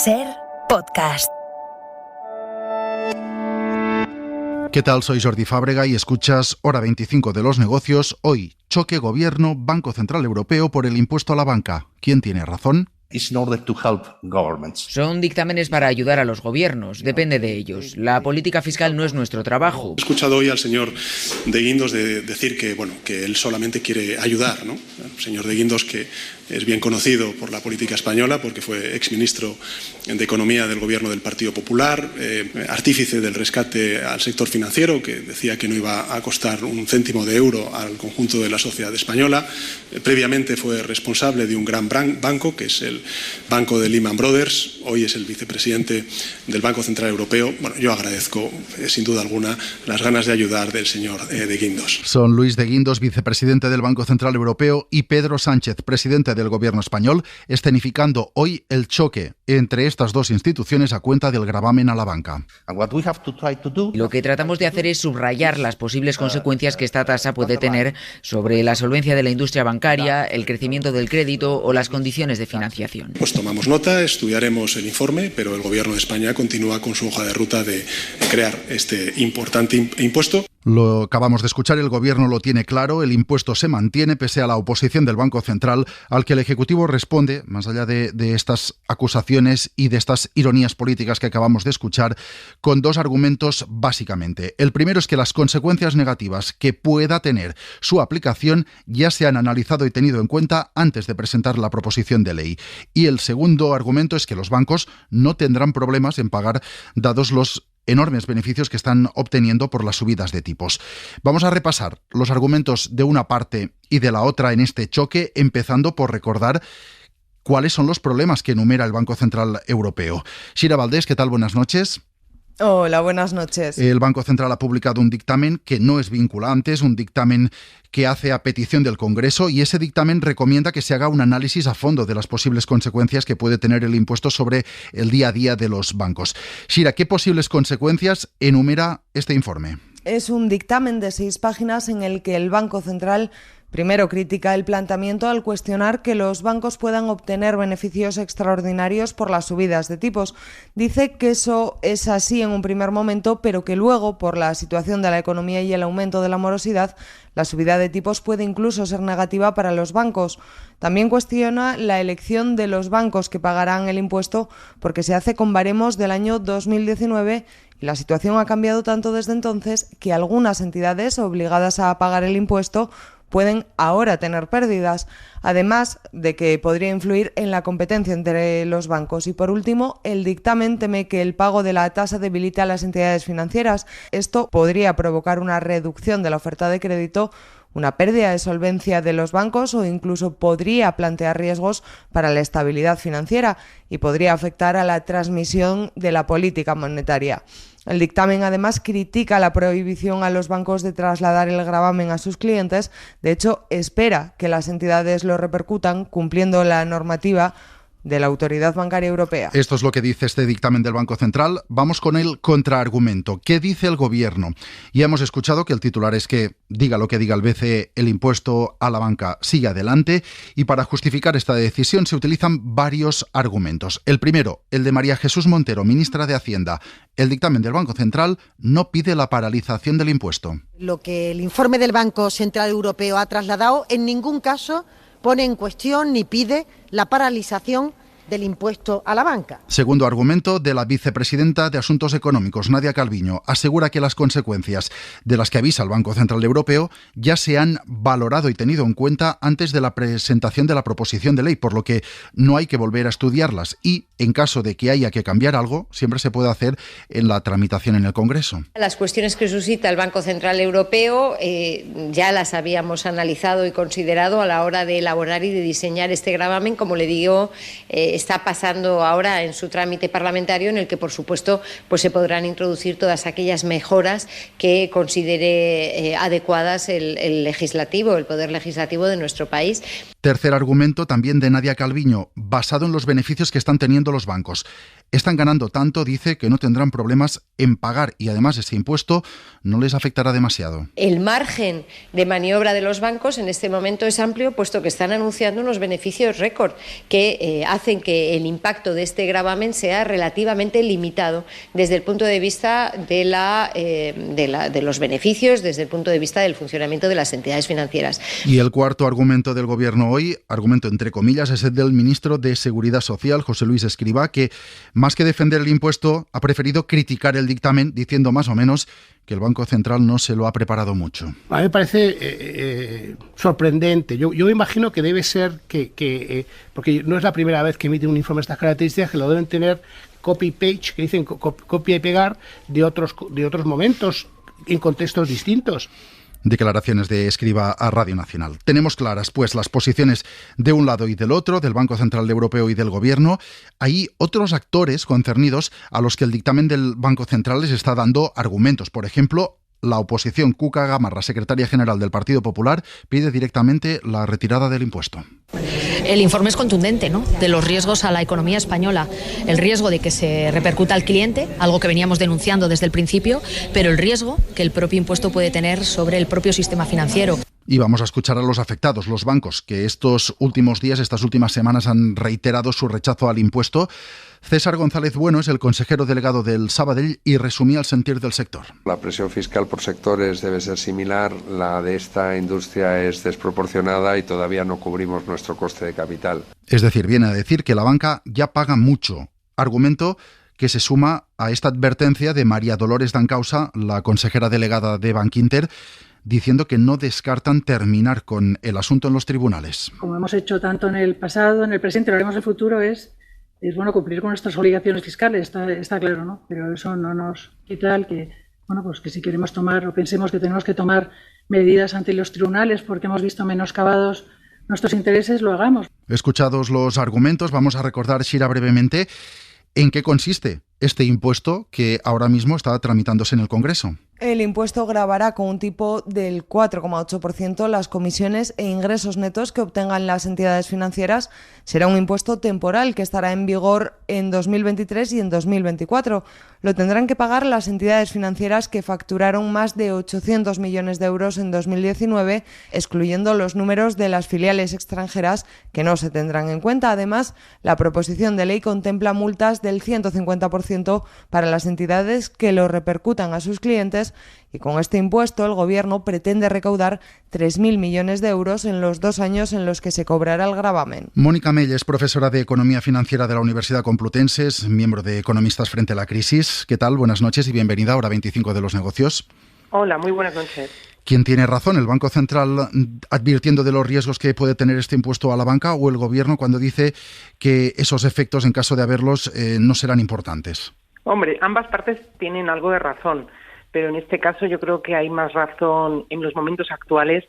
SER Podcast. ¿Qué tal? Soy Jordi Fábrega y escuchas Hora 25 de los negocios. Hoy, choque gobierno, Banco Central Europeo por el impuesto a la banca. ¿Quién tiene razón? Son dictámenes para ayudar a los gobiernos, depende de ellos. La política fiscal no es nuestro trabajo. He escuchado hoy al señor de Guindos decir que él solamente quiere ayudar, ¿no? El señor de Guindos, que es bien conocido por la política española porque fue exministro de Economía del gobierno del Partido Popular, artífice del rescate al sector financiero, que decía que no iba a costar un céntimo de euro al conjunto de la sociedad española. Previamente fue responsable de un gran banco, que es el Banco de Lehman Brothers. Hoy es el vicepresidente del Banco Central Europeo. Bueno, yo agradezco, sin duda alguna, las ganas de ayudar del señor de Guindos. Son Luis de Guindos, vicepresidente del Banco Central Europeo, y Pedro Sánchez, presidente del Gobierno español, escenificando hoy el choque entre estas dos instituciones a cuenta del gravamen a la banca. Lo que tratamos de hacer es subrayar las posibles consecuencias que esta tasa puede tener sobre la solvencia de la industria bancaria, el crecimiento del crédito o las condiciones de financiación. Pues tomamos nota, estudiaremos el informe, pero el Gobierno de España continúa con su hoja de ruta de crear este importante impuesto. Lo acabamos de escuchar, el Gobierno lo tiene claro, el impuesto se mantiene pese a la oposición del Banco Central, al que el Ejecutivo responde, más allá de estas acusaciones y de estas ironías políticas que acabamos de escuchar, con dos argumentos básicamente. El primero es que las consecuencias negativas que pueda tener su aplicación ya se han analizado y tenido en cuenta antes de presentar la proposición de ley. Y el segundo argumento es que los bancos no tendrán problemas en pagar, dados los enormes beneficios que están obteniendo por las subidas de tipos. Vamos a repasar los argumentos de una parte y de la otra en este choque, empezando por recordar cuáles son los problemas que enumera el Banco Central Europeo. Sira Valdés, ¿qué tal? Buenas noches. Hola, buenas noches. El Banco Central ha publicado un dictamen que no es vinculante, es un dictamen que hace a petición del Congreso, y ese dictamen recomienda que se haga un análisis a fondo de las posibles consecuencias que puede tener el impuesto sobre el día a día de los bancos. Sira, ¿qué posibles consecuencias enumera este informe? Es un dictamen de 6 páginas en el que el Banco Central primero critica el planteamiento al cuestionar que los bancos puedan obtener beneficios extraordinarios por las subidas de tipos. Dice que eso es así en un primer momento, pero que luego, por la situación de la economía y el aumento de la morosidad, la subida de tipos puede incluso ser negativa para los bancos. También cuestiona la elección de los bancos que pagarán el impuesto, porque se hace con baremos del año 2019 y la situación ha cambiado tanto desde entonces que algunas entidades obligadas a pagar el impuesto pueden ahora tener pérdidas, además de que podría influir en la competencia entre los bancos. Y por último, el dictamen teme que el pago de la tasa debilite a las entidades financieras. Esto podría provocar una reducción de la oferta de crédito, una pérdida de solvencia de los bancos o incluso podría plantear riesgos para la estabilidad financiera y podría afectar a la transmisión de la política monetaria. El dictamen además critica la prohibición a los bancos de trasladar el gravamen a sus clientes. De hecho, espera que las entidades lo repercutan cumpliendo la normativa de la Autoridad Bancaria Europea. Esto es lo que dice este dictamen del Banco Central. Vamos con el contraargumento. ¿Qué dice el Gobierno? Ya hemos escuchado que el titular es que, diga lo que diga el BCE, el impuesto a la banca sigue adelante, y para justificar esta decisión se utilizan varios argumentos. El primero, el de María Jesús Montero, ministra de Hacienda. El dictamen del Banco Central no pide la paralización del impuesto. Lo que el informe del Banco Central Europeo ha trasladado en ningún caso pone en cuestión ni pide la paralización del impuesto a la banca. Segundo argumento de la vicepresidenta de Asuntos Económicos, Nadia Calviño, asegura que las consecuencias de las que avisa el Banco Central Europeo ya se han valorado y tenido en cuenta antes de la presentación de la proposición de ley, por lo que no hay que volver a estudiarlas, y en caso de que haya que cambiar algo, siempre se puede hacer en la tramitación en el Congreso. Las cuestiones que suscita el Banco Central Europeo ya las habíamos analizado y considerado a la hora de elaborar y de diseñar este gravamen, como le digo, está pasando ahora en su trámite parlamentario, en el que, por supuesto, pues se podrán introducir todas aquellas mejoras que considere adecuadas el legislativo, el poder legislativo de nuestro país. Tercer argumento, también de Nadia Calviño, basado en los beneficios que están teniendo los bancos. Están ganando tanto, dice, que no tendrán problemas en pagar y además ese impuesto no les afectará demasiado. El margen de maniobra de los bancos en este momento es amplio, puesto que están anunciando unos beneficios récord que hacen que el impacto de este gravamen sea relativamente limitado desde el punto de vista de los beneficios, desde el punto de vista del funcionamiento de las entidades financieras. Y el cuarto argumento del Gobierno hoy, argumento entre comillas, es el del ministro de Seguridad Social, José Luis Escrivá, que más que defender el impuesto ha preferido criticar el dictamen, diciendo más o menos que el Banco Central no se lo ha preparado mucho. A mí me parece sorprendente. Yo imagino que debe ser que porque no es la primera vez que emite un informe de estas características, que lo deben tener copy-page, que dicen copia y pegar de otros momentos en contextos distintos. Declaraciones de Escrivá a Radio Nacional. Tenemos claras, pues, las posiciones de un lado y del otro, del Banco Central Europeo y del Gobierno. Hay otros actores concernidos a los que el dictamen del Banco Central les está dando argumentos. Por ejemplo, la oposición. Cuca Gamarra, secretaria general del Partido Popular, pide directamente la retirada del impuesto. El informe es contundente, ¿no?, de los riesgos a la economía española. El riesgo de que se repercuta al cliente, algo que veníamos denunciando desde el principio, pero el riesgo que el propio impuesto puede tener sobre el propio sistema financiero. Y vamos a escuchar a los afectados, los bancos, que estos últimos días, estas últimas semanas han reiterado su rechazo al impuesto. César González Bueno es el consejero delegado del Sabadell y resumía el sentir del sector. La presión fiscal por sectores debe ser similar, la de esta industria es desproporcionada y todavía no cubrimos nuestro coste de capital. Es decir, viene a decir que la banca ya paga mucho. Argumento que se suma a esta advertencia de María Dolores Dancausa, la consejera delegada de Bankinter, diciendo que no descartan terminar con el asunto en los tribunales. Como hemos hecho tanto en el pasado, en el presente, lo haremos en el futuro, es bueno cumplir con nuestras obligaciones fiscales, está claro, ¿no? Pero eso no nos quita el que, pues que si queremos tomar o pensemos que tenemos que tomar medidas ante los tribunales porque hemos visto menoscabados nuestros intereses, lo hagamos. Escuchados los argumentos, vamos a recordar, Shira, brevemente en qué consiste este impuesto que ahora mismo está tramitándose en el Congreso. El impuesto gravará con un tipo del 4,8% las comisiones e ingresos netos que obtengan las entidades financieras. Será un impuesto temporal que estará en vigor en 2023 y en 2024. Lo tendrán que pagar las entidades financieras que facturaron más de 800 millones de euros en 2019, excluyendo los números de las filiales extranjeras que no se tendrán en cuenta. Además, la proposición de ley contempla multas del 150% para las entidades que lo repercutan a sus clientes, y con este impuesto el Gobierno pretende recaudar 3.000 millones de euros en los 2 años en los que se cobrará el gravamen. Mónica Mell es profesora de Economía Financiera de la Universidad Complutense, es miembro de Economistas frente a la Crisis. ¿Qué tal? Buenas noches y bienvenida a Hora 25 de los Negocios. Hola, muy buenas noches. ¿Quién tiene razón? ¿El Banco Central advirtiendo de los riesgos que puede tener este impuesto a la banca o el Gobierno cuando dice que esos efectos, en caso de haberlos, no serán importantes? Hombre, ambas partes tienen algo de razón, pero en este caso yo creo que hay más razón en los momentos actuales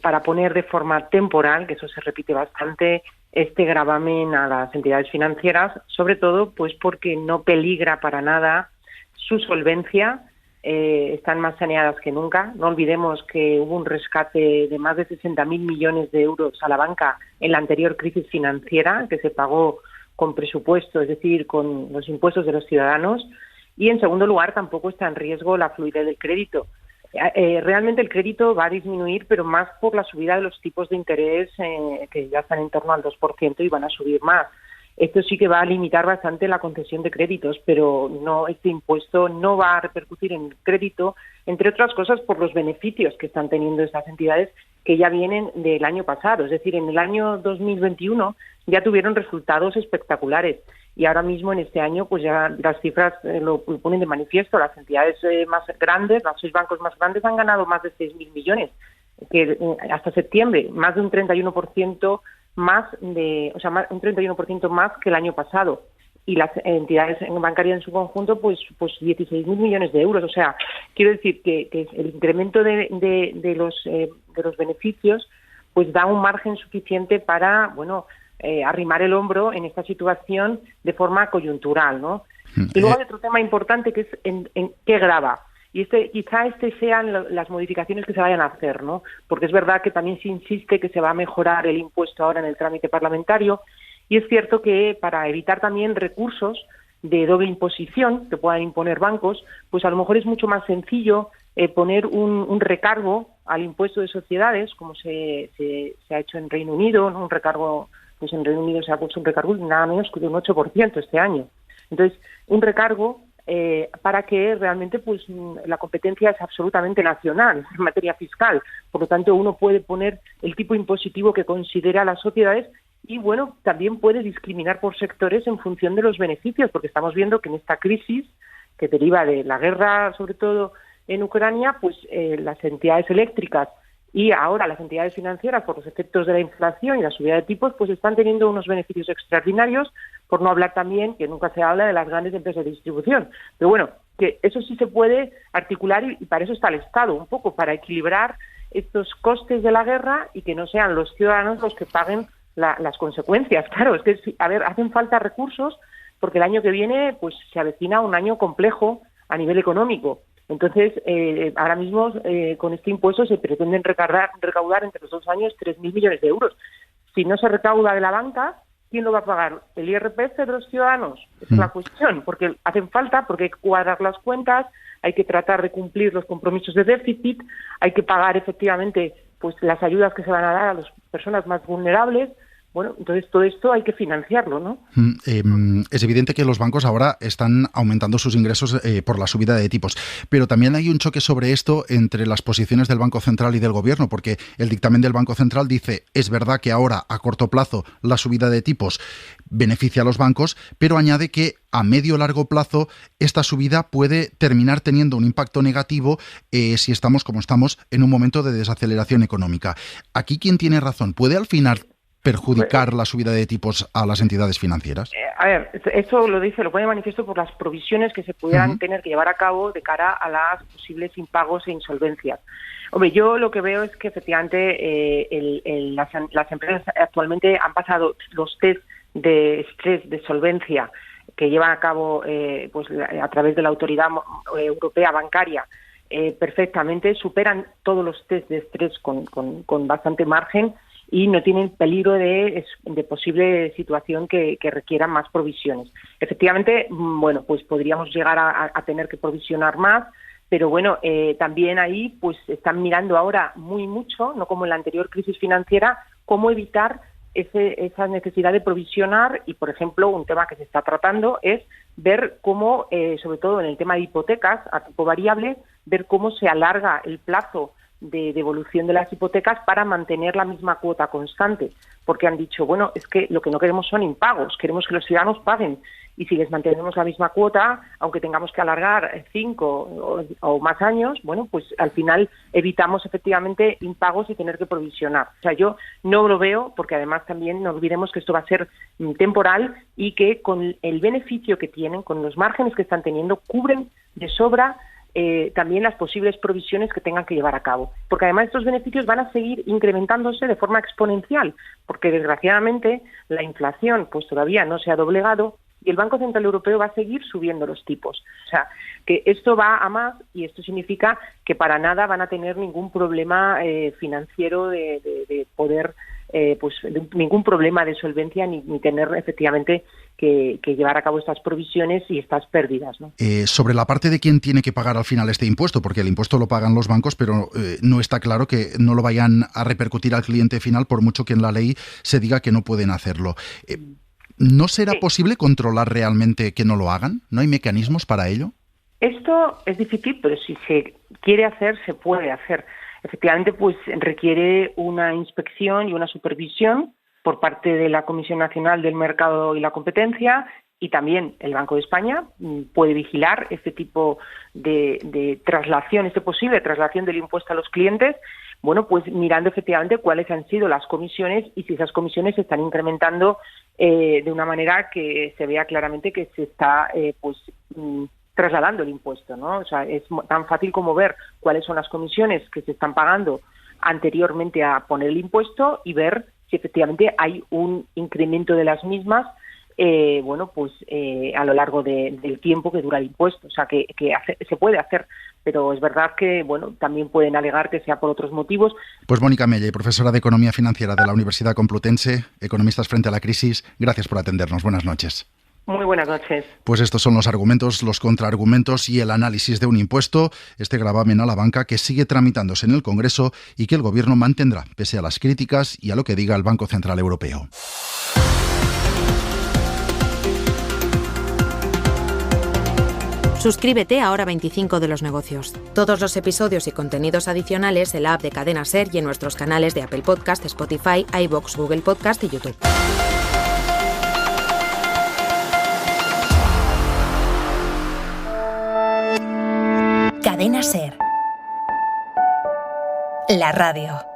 para poner de forma temporal, que eso se repite bastante, este gravamen a las entidades financieras, sobre todo pues porque no peligra para nada su solvencia, están más saneadas que nunca. No olvidemos que hubo un rescate de más de 60.000 millones de euros a la banca en la anterior crisis financiera, que se pagó con presupuesto, es decir, con los impuestos de los ciudadanos. Y, en segundo lugar, tampoco está en riesgo la fluidez del crédito. Realmente el crédito va a disminuir, pero más por la subida de los tipos de interés, que ya están en torno al 2% y van a subir más. Esto sí que va a limitar bastante la concesión de créditos, pero no, este impuesto no va a repercutir en el crédito, entre otras cosas por los beneficios que están teniendo estas entidades que ya vienen del año pasado. Es decir, en el año 2021 ya tuvieron resultados espectaculares. Y ahora mismo, en este año, pues ya las cifras lo ponen de manifiesto. Las entidades más grandes, los 6 bancos más grandes, han ganado más de 6.000 millones, que hasta septiembre, más de un 31% más un 31% más que el año pasado. Y las entidades bancarias en su conjunto, pues 16.000 millones de euros. O sea, quiero decir que el incremento de los beneficios, pues da un margen suficiente para, arrimar el hombro en esta situación de forma coyuntural, ¿no? Y luego hay otro tema importante que es en qué grava. Y quizá sean las modificaciones que se vayan a hacer, ¿no? Porque es verdad que también se insiste que se va a mejorar el impuesto ahora en el trámite parlamentario, y es cierto que para evitar también recursos de doble imposición que puedan imponer bancos, pues a lo mejor es mucho más sencillo poner un recargo al impuesto de sociedades, como se ha hecho en Reino Unido, ¿no? Un recargo, pues en Reino Unido se ha puesto un recargo nada menos que de un 8% este año. Entonces, un recargo para que realmente pues la competencia es absolutamente nacional en materia fiscal. Por lo tanto, uno puede poner el tipo impositivo que considera las sociedades y, bueno, también puede discriminar por sectores en función de los beneficios, porque estamos viendo que en esta crisis que deriva de la guerra, sobre todo en Ucrania, pues las entidades eléctricas y ahora las entidades financieras, por los efectos de la inflación y la subida de tipos, pues están teniendo unos beneficios extraordinarios, por no hablar también, que nunca se habla de las grandes empresas de distribución. Pero bueno, que eso sí se puede articular y para eso está el Estado, un poco para equilibrar estos costes de la guerra y que no sean los ciudadanos los que paguen las consecuencias. Claro, es que, hacen falta recursos porque el año que viene pues se avecina un año complejo a nivel económico. Entonces, ahora mismo con este impuesto se pretenden recaudar entre los 2 años 3.000 millones de euros. Si no se recauda de la banca, ¿quién lo va a pagar? ¿El IRPF de los ciudadanos? Esa es la cuestión, porque hacen falta, porque hay que cuadrar las cuentas, hay que tratar de cumplir los compromisos de déficit, hay que pagar efectivamente pues las ayudas que se van a dar a las personas más vulnerables. Bueno, entonces todo esto hay que financiarlo, ¿no? Es evidente que los bancos ahora están aumentando sus ingresos por la subida de tipos, pero también hay un choque sobre esto entre las posiciones del Banco Central y del Gobierno, porque el dictamen del Banco Central dice, es verdad que ahora a corto plazo la subida de tipos beneficia a los bancos, pero añade que a medio o largo plazo esta subida puede terminar teniendo un impacto negativo si estamos como estamos en un momento de desaceleración económica. Aquí, ¿quién tiene razón? ¿Puede al final perjudicar la subida de tipos a las entidades financieras? A ver, esto lo pone de manifiesto por las provisiones que se pudieran tener que llevar a cabo de cara a las posibles impagos e insolvencias. Hombre, yo lo que veo es que efectivamente las empresas actualmente han pasado los test de estrés de solvencia que llevan a cabo pues a través de la Autoridad Europea Bancaria, perfectamente, superan todos los test de estrés con bastante margen y no tienen peligro de posible situación que requiera más provisiones. Efectivamente, bueno, pues podríamos llegar a tener que provisionar más, pero bueno, también ahí pues están mirando ahora mucho, no como en la anterior crisis financiera, cómo evitar esa necesidad de provisionar y, por ejemplo, un tema que se está tratando es ver cómo, sobre todo en el tema de hipotecas a tipo variable, ver cómo se alarga el plazo de devolución de las hipotecas para mantener la misma cuota constante, porque han dicho, bueno, es que lo que no queremos son impagos, queremos que los ciudadanos paguen, y si les mantenemos la misma cuota, aunque tengamos que alargar 5 o más años, bueno, pues al final evitamos efectivamente impagos y tener que provisionar. O sea, yo no lo veo, porque además también no olvidemos que esto va a ser temporal y que con el beneficio que tienen, con los márgenes que están teniendo, cubren de sobra también las posibles provisiones que tengan que llevar a cabo. Porque además estos beneficios van a seguir incrementándose de forma exponencial, porque desgraciadamente la inflación pues todavía no se ha doblegado y el Banco Central Europeo va a seguir subiendo los tipos. O sea, que esto va a más y esto significa que para nada van a tener ningún problema financiero de poder, ningún problema de solvencia ni tener efectivamente que llevar a cabo estas provisiones y estas pérdidas, ¿no? Sobre la parte de quién tiene que pagar al final este impuesto, porque el impuesto lo pagan los bancos, pero no está claro que no lo vayan a repercutir al cliente final, por mucho que en la ley se diga que no pueden hacerlo. ¿No será posible controlar realmente que no lo hagan? ¿No hay mecanismos para ello? Esto es difícil, pero si se quiere hacer, se puede hacer. Efectivamente, pues requiere una inspección y una supervisión por parte de la Comisión Nacional del Mercado y la Competencia, y también el Banco de España puede vigilar este tipo de traslación, posible traslación del impuesto a los clientes, bueno, pues mirando efectivamente cuáles han sido las comisiones y si esas comisiones se están incrementando de una manera que se vea claramente que se está trasladando el impuesto, ¿no? O sea, es tan fácil como ver cuáles son las comisiones que se están pagando anteriormente a poner el impuesto y ver si efectivamente hay un incremento de las mismas a lo largo del tiempo que dura el impuesto. O sea, que se puede hacer, pero es verdad que, también pueden alegar que sea por otros motivos. Pues Mónica Mella, profesora de Economía Financiera de la Universidad Complutense, Economistas frente a la crisis, gracias por atendernos. Buenas noches. Muy buenas noches. Pues estos son los argumentos, los contraargumentos y el análisis de un impuesto, este gravamen a la banca que sigue tramitándose en el Congreso y que el Gobierno mantendrá, pese a las críticas y a lo que diga el Banco Central Europeo. Suscríbete a Hora 25 de los negocios. Todos los episodios y contenidos adicionales en la app de Cadena SER y en nuestros canales de Apple Podcast, Spotify, iVoox, Google Podcast y YouTube. Cadena SER. La radio.